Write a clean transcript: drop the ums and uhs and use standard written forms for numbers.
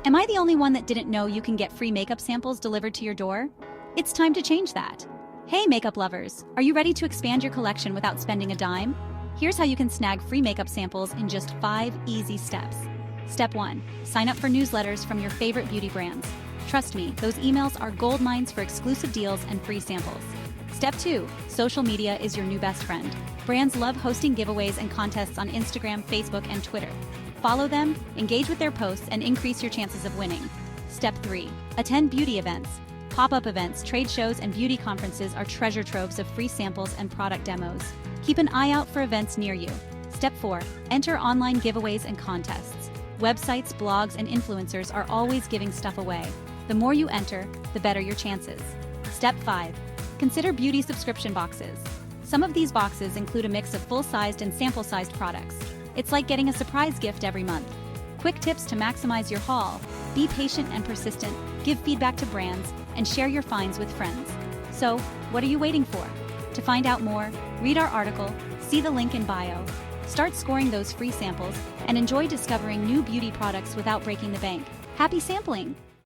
Am I the only one that didn't know you can get free makeup samples delivered to your door? It's time to change that. Hey makeup lovers, are you ready to expand your collection without spending a dime? Here's how you can snag free makeup samples in just 5 easy steps. Step 1. Sign up for newsletters from your favorite beauty brands. Trust me, those emails are gold mines for exclusive deals and free samples. Step 2. Social media is your new best friend. Brands love hosting giveaways and contests on Instagram, Facebook, and Twitter. Follow them, engage with their posts, and increase your chances of winning. Step 3. Attend beauty events. Pop-up events, trade shows, and beauty conferences are treasure troves of free samples and product demos. Keep an eye out for events near you. Step 4. Enter online giveaways and contests. Websites, blogs, and influencers are always giving stuff away. The more you enter, the better your chances. Step 5. Consider beauty subscription boxes. Some of these boxes include a mix of full-sized and sample-sized products. It's like getting a surprise gift every month. Quick tips to maximize your haul: be patient and persistent, give feedback to brands, and share your finds with friends. So, what are you waiting for? To find out more, read our article, see the link in bio. Start scoring those free samples and enjoy discovering new beauty products without breaking the bank. Happy sampling!